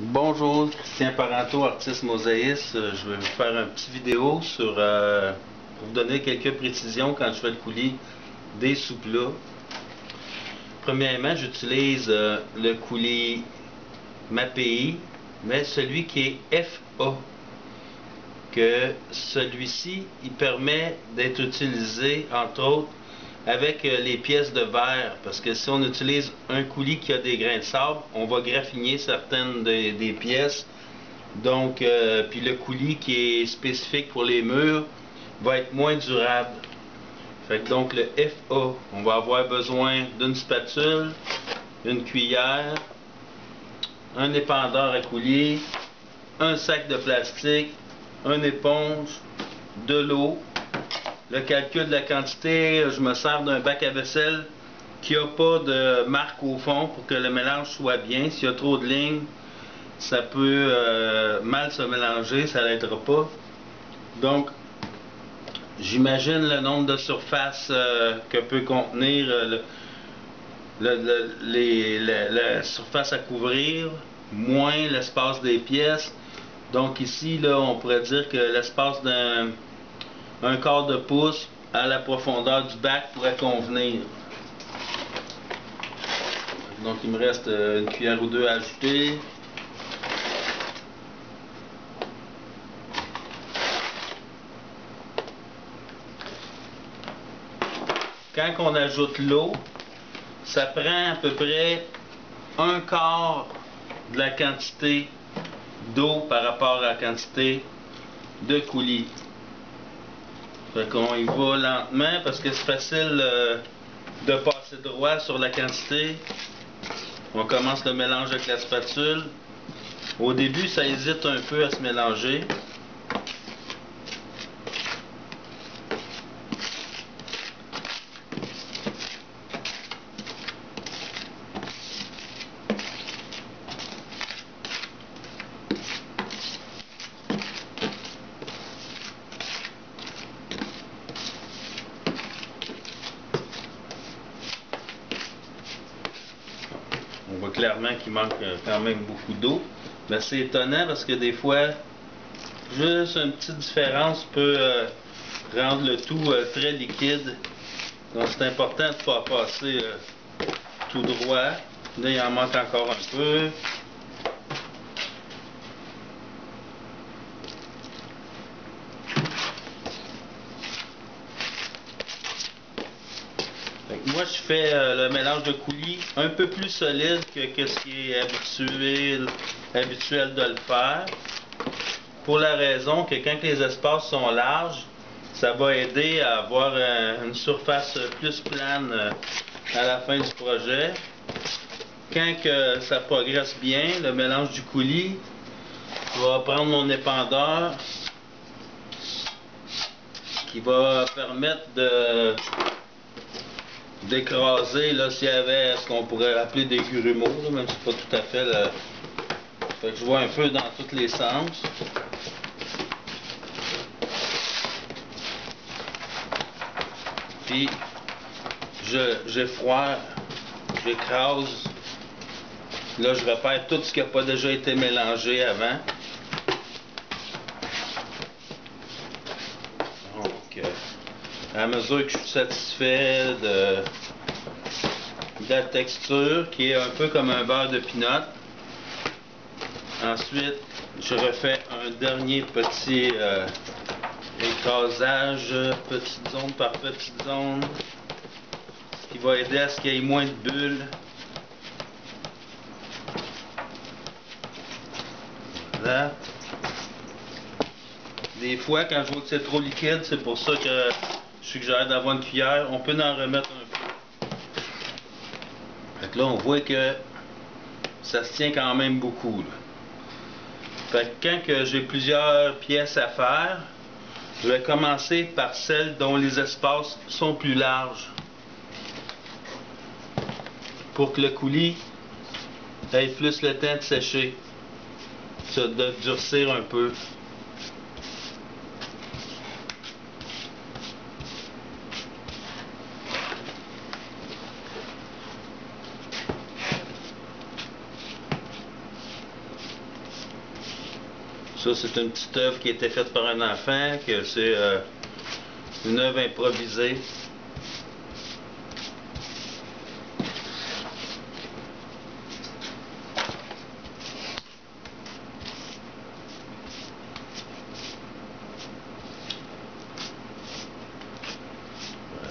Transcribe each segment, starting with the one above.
Bonjour, Christian Parenteau, artiste mosaïste. Je vais vous faire une petite vidéo pour vous donner quelques précisions quand je fais le coulis des sous-plats. Premièrement, j'utilise le coulis MAPI, mais celui qui est FA. Que celui-ci, il permet d'être utilisé, entre autres, avec les pièces de verre, parce que si on utilise un coulis qui a des grains de sable, on va graffiner certaines des pièces. Donc, puis le coulis qui est spécifique pour les murs va être moins durable. Fait que donc le FA, on va avoir besoin d'une spatule, une cuillère, un épandeur à coulis, un sac de plastique, une éponge, de l'eau. Le calcul de la quantité, je me sers d'un bac à vaisselle qui n'a pas de marque au fond pour que le mélange soit bien. S'il y a trop de lignes, ça peut mal se mélanger, ça n'aidera pas. Donc, j'imagine le nombre de surfaces que peut contenir la surface à couvrir, moins l'espace des pièces. Donc ici, là, on pourrait dire que l'espace d'un quart de pouce à la profondeur du bac pourrait convenir. Donc il me reste une cuillère ou deux à ajouter. Quand on ajoute l'eau, ça prend à peu près un quart de la quantité d'eau par rapport à la quantité de coulis. Fait qu'on y va lentement parce que c'est facile de passer droit sur la quantité. On commence le mélange avec la spatule. Au début, ça hésite un peu à se mélanger. On voit clairement qu'il manque quand même beaucoup d'eau. Mais c'est étonnant parce que des fois, juste une petite différence peut rendre le tout très liquide. Donc c'est important de ne pas passer tout droit. Là, il en manque encore un peu. Moi, je fais le mélange de coulis un peu plus solide que ce qui est habituel de le faire. Pour la raison que quand les espaces sont larges, ça va aider à avoir une surface plus plane à la fin du projet. Quand que ça progresse bien, le mélange du coulis, je vais prendre mon épandeur qui va permettre d'écraser là s'il y avait ce qu'on pourrait appeler des grumeaux, là, même si c'est pas tout à fait le... Fait que je vois un peu dans tous les sens. Puis j'effroie, j'écrase. Là je repère tout ce qui n'a pas déjà été mélangé avant. Donc à mesure que je suis satisfait de la texture qui est un peu comme un beurre de pinot, ensuite je refais un dernier petit écrasage, petite zone par petite zone, ce qui va aider à ce qu'il y ait moins de bulles. Voilà. Des fois, quand je vois que c'est trop liquide, c'est pour ça que je suggère d'avoir une cuillère. On peut en remettre un peu. Fait que là, on voit que ça se tient quand même beaucoup, là. Fait que quand j'ai plusieurs pièces à faire, je vais commencer par celles dont les espaces sont plus larges, pour que le coulis ait plus le temps de sécher, de durcir un peu. Ça, c'est une petite œuvre qui a été faite par un enfant, que c'est une œuvre improvisée.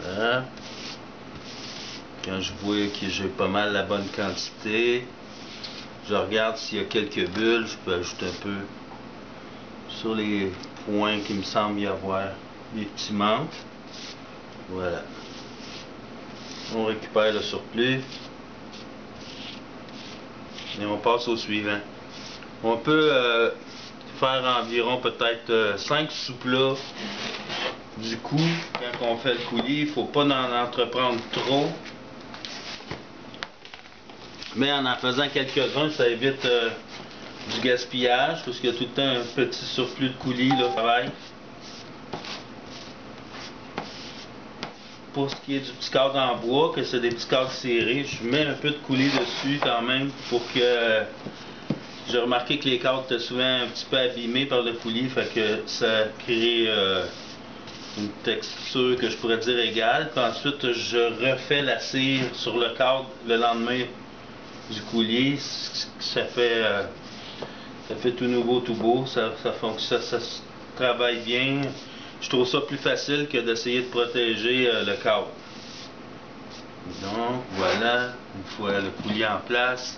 Voilà. Quand je vois que j'ai pas mal la bonne quantité, je regarde s'il y a quelques bulles, je peux ajouter un peu sur les points qui me semble y avoir des petits manques. Voilà. On récupère le surplus et on passe au suivant. On peut faire environ peut-être 5 sous-plats. Du coup, quand on fait le coulis, il ne faut pas en entreprendre trop. Mais en faisant quelques-uns, ça évite du gaspillage, parce qu'il y a tout le temps un petit surplus de coulis là, pareil. Pour ce qui est du petit cadre en bois, que c'est des petits cadres serrés, je mets un peu de coulis dessus quand même pour que j'ai remarqué que les cadres étaient souvent un petit peu abîmés par le coulis, fait que ça crée une texture que je pourrais dire égale. Puis ensuite, je refais la cire sur le cadre le lendemain du coulis. Ça fait tout nouveau, tout beau. Ça se travaille bien. Je trouve ça plus facile que d'essayer de protéger le cadre. Donc voilà, une fois le coulis en place,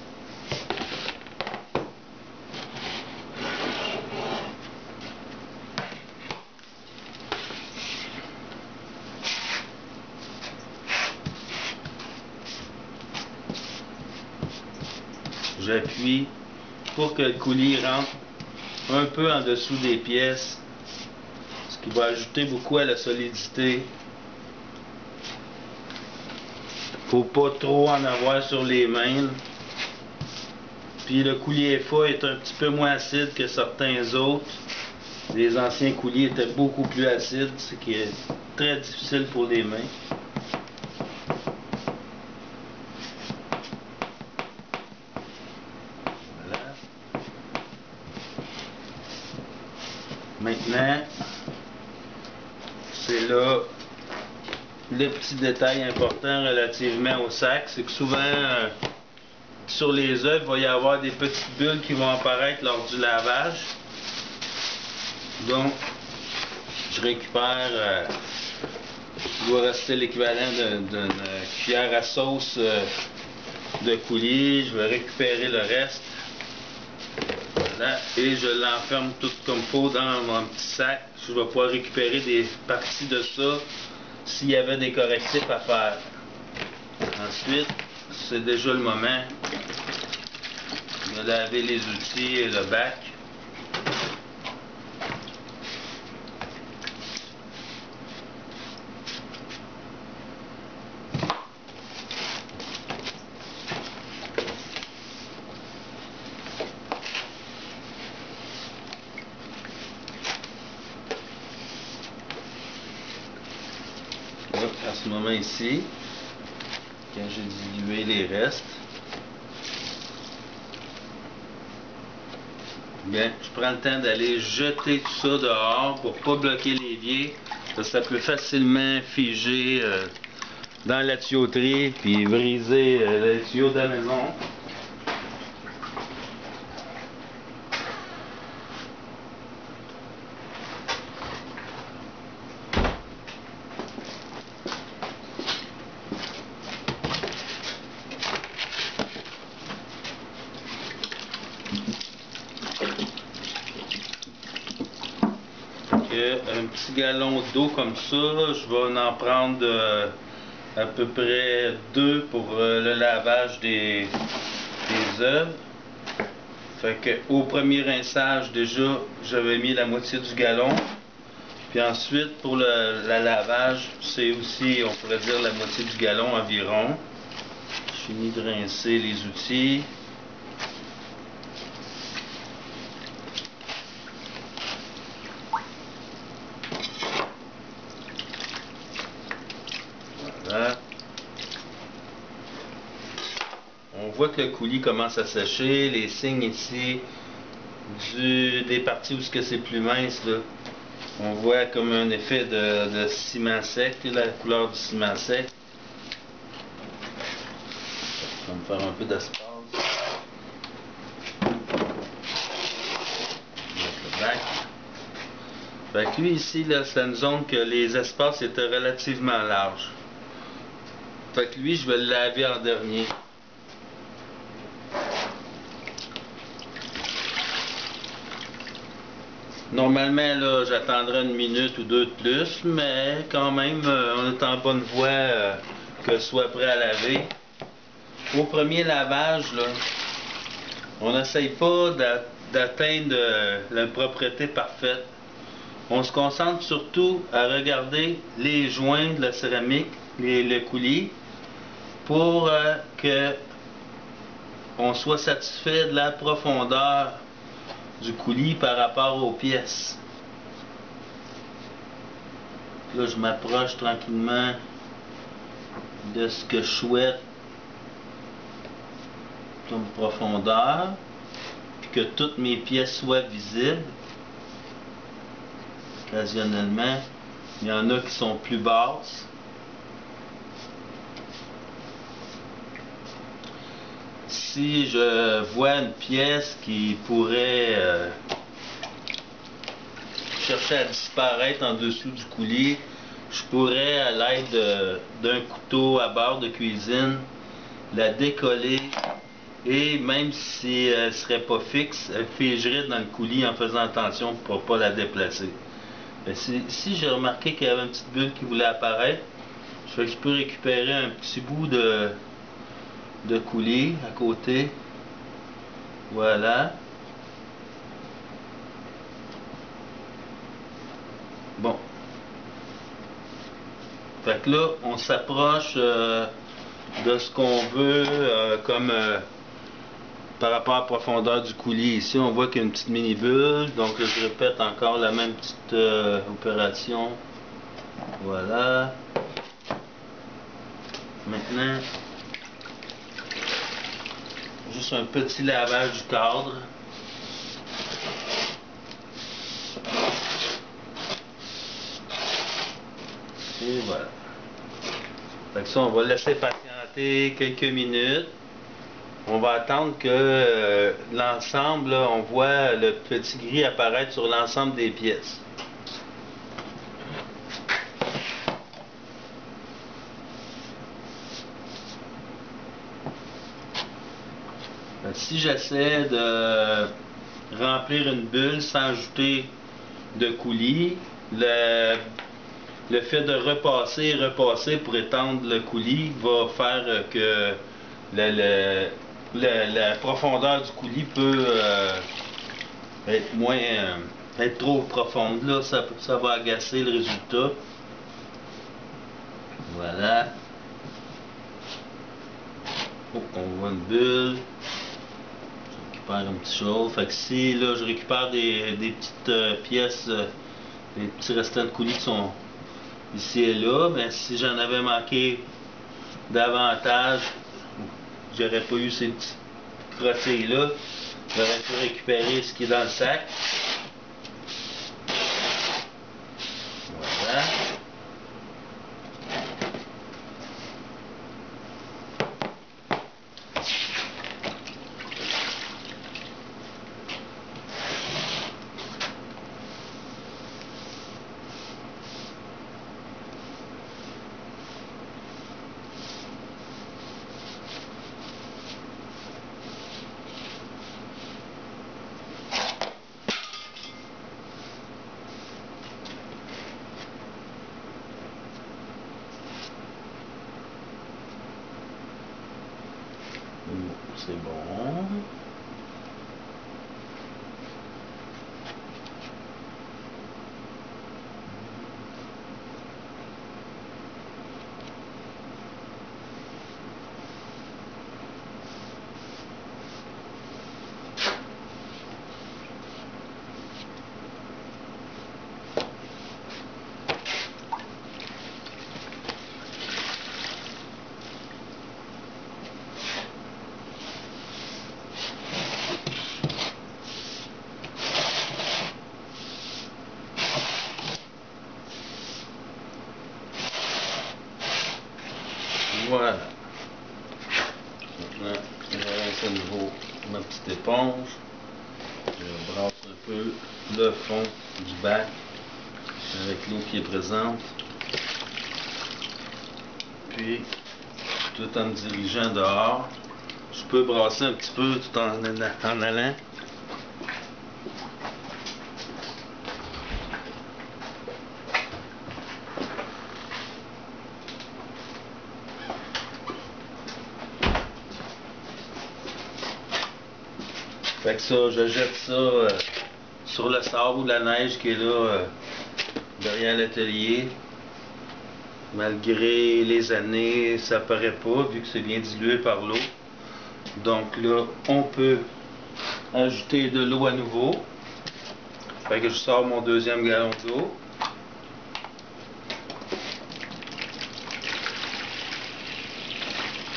j'appuie pour que le coulis rentre un peu en dessous des pièces, ce qui va ajouter beaucoup à la solidité. Faut pas trop en avoir sur les mains. Puis le coulis EFA est un petit peu moins acide que certains autres. Les anciens coulis étaient beaucoup plus acides, ce qui est très difficile pour les mains. Voilà. Maintenant, c'est là le petit détail important relativement au sac, c'est que souvent sur les œuvres, il va y avoir des petites bulles qui vont apparaître lors du lavage. Donc, je récupère, il doit rester l'équivalent d'une cuillère à sauce de coulis. Je vais récupérer le reste. Voilà, et je l'enferme tout comme il faut dans mon petit sac. Je vais pouvoir récupérer des parties de ça s'il y avait des correctifs à faire. Ensuite, c'est déjà le moment de laver les outils et le bac. À ce moment ici, quand j'ai dilué les restes, bien, je prends le temps d'aller jeter tout ça dehors pour ne pas bloquer l'évier, parce que ça peut facilement figer dans la tuyauterie puis briser les tuyaux de la maison. Un petit gallon d'eau comme ça, je vais en prendre à peu près 2 pour le lavage des œuvres. Fait que au premier rinçage déjà j'avais mis la moitié du gallon. Puis ensuite pour le lavage c'est aussi, on pourrait dire, la moitié du gallon environ. Je finis de rincer les outils. Voilà. On voit que le coulis commence à sécher, les signes ici des parties où c'est plus mince, là. On voit comme un effet de ciment sec, la couleur du ciment sec. On va me faire un peu d'espace. Fait que lui ici, là, c'est une zone que les espaces étaient relativement larges. Fait que lui, je vais le laver en dernier. Normalement, là, j'attendrai une minute ou deux de plus, mais quand même, on est en bonne voie que ce soit prêt à laver. Au premier lavage, là, on n'essaye pas d'atteindre la propreté parfaite. On se concentre surtout à regarder les joints de la céramique, le coulis, pour que on soit satisfait de la profondeur du coulis par rapport aux pièces. Là, je m'approche tranquillement de ce que je souhaite comme profondeur, puis que toutes mes pièces soient visibles. Occasionnellement, il y en a qui sont plus basses. Si je vois une pièce qui pourrait chercher à disparaître en dessous du coulis, je pourrais, à l'aide d'un couteau à barre de cuisine, la décoller, et même si elle ne serait pas fixe, elle figerait dans le coulis en faisant attention pour ne pas la déplacer. Si j'ai remarqué qu'il y avait une petite bulle qui voulait apparaître, je peux récupérer un petit bout de coulis à côté. Voilà. Bon. Fait que là, on s'approche de ce qu'on veut comme par rapport à la profondeur du coulis. Ici, on voit qu'il y a une petite mini-bulle. Donc, je répète encore la même petite opération. Voilà. Maintenant, juste un petit lavage du cadre. Et voilà. Fait que ça, on va laisser patienter quelques minutes. On va attendre que l'ensemble, on voit le petit gris apparaître sur l'ensemble des pièces. Si j'essaie de remplir une bulle sans ajouter de coulis, le fait de repasser et repasser pour étendre le coulis va faire que la profondeur du coulis peut être trop profonde. Là, ça va agacer le résultat. Voilà. Oh, on voit une bulle. Je récupère une petite chose. Fait que si là je récupère des petites pièces, des petits restants de coulis qui sont ici et là, ben si j'en avais manqué davantage, j'aurais pas eu ces petits crottés là, j'aurais pu récupérer ce qui est dans le sac. Voilà. petite éponge. Je brasse un peu le fond du bac avec l'eau qui est présente. Puis, tout en me dirigeant dehors, je peux brasser un petit peu tout en allant. Fait que ça, je jette ça sur le sable ou la neige qui est là derrière l'atelier. Malgré les années, ça paraît pas vu que c'est bien dilué par l'eau. Donc là, on peut ajouter de l'eau à nouveau. Fait que je sors mon deuxième gallon d'eau.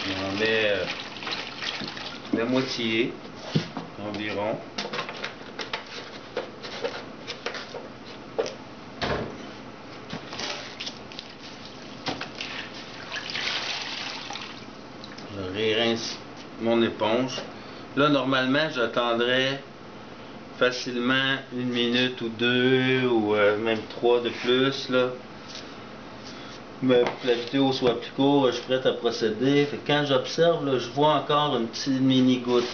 On en met la moitié environ. Je rérince mon éponge. Là, normalement, j'attendrais facilement 1 minute ou 2 ou même 3 de plus. Là. Mais pour que la vidéo soit plus courte, je suis prêt à procéder. Fait que quand j'observe, je vois encore une petite mini goutte.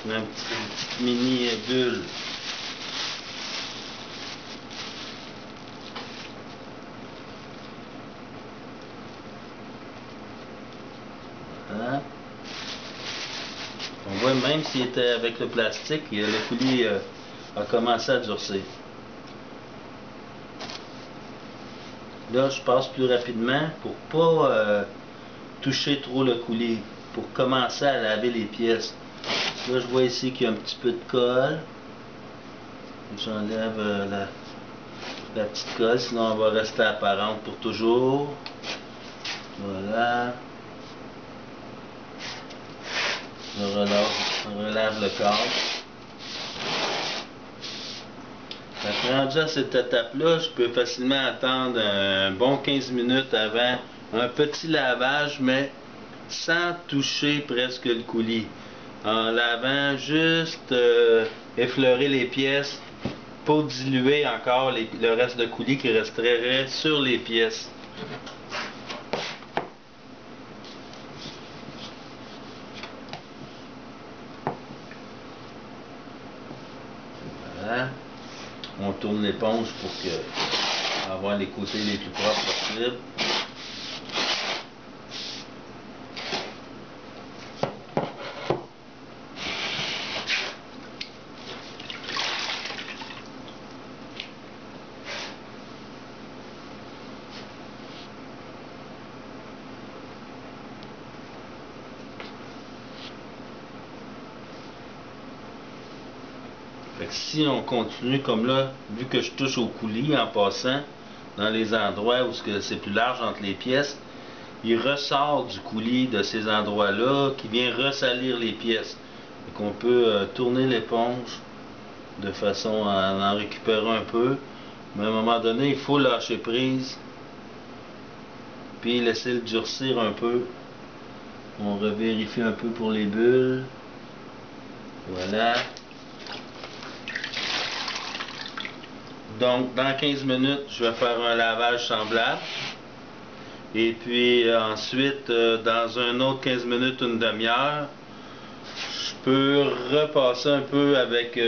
Une petite mini bulle. Voilà. On voit même s'il était avec le plastique, le coulis a commencé à durcir. Là, je passe plus rapidement pour pas toucher trop le coulis, pour commencer à laver les pièces. Là, je vois ici qu'il y a un petit peu de colle. J'enlève la petite colle, sinon elle va rester apparente pour toujours. Voilà. Je relave le cadre. Rendu à cette étape-là, je peux facilement attendre un bon 15 minutes avant un petit lavage, mais sans toucher presque le coulis. En lavant, juste effleurer les pièces pour diluer encore le reste de coulis qui resterait sur les pièces. Voilà. On tourne l'éponge pour avoir les côtés les plus propres possibles. Fait que si on continue comme là, vu que je touche au coulis en passant, dans les endroits où c'est plus large entre les pièces, il ressort du coulis de ces endroits-là qui vient ressalir les pièces. Donc on peut tourner l'éponge de façon à en récupérer un peu, mais à un moment donné, il faut lâcher prise, puis laisser le durcir un peu. On revérifie un peu pour les bulles. Voilà. Donc, dans 15 minutes, je vais faire un lavage semblable. Et puis, ensuite, dans un autre 15 minutes, une demi-heure, je peux repasser un peu avec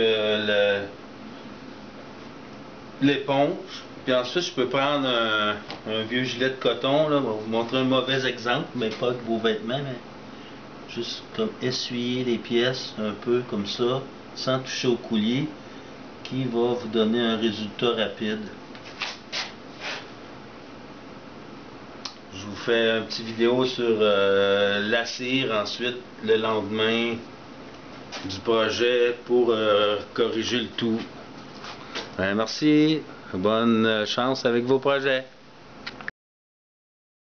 l'éponge. Puis ensuite, je peux prendre un vieux gilet de coton. Là. Je vais vous montrer un mauvais exemple, mais pas avec vos vêtements, mais juste comme essuyer les pièces un peu comme ça, sans toucher au coulis, qui va vous donner un résultat rapide. Je vous fais une petite vidéo sur la cire ensuite le lendemain du projet pour corriger le tout. Merci, bonne chance avec vos projets.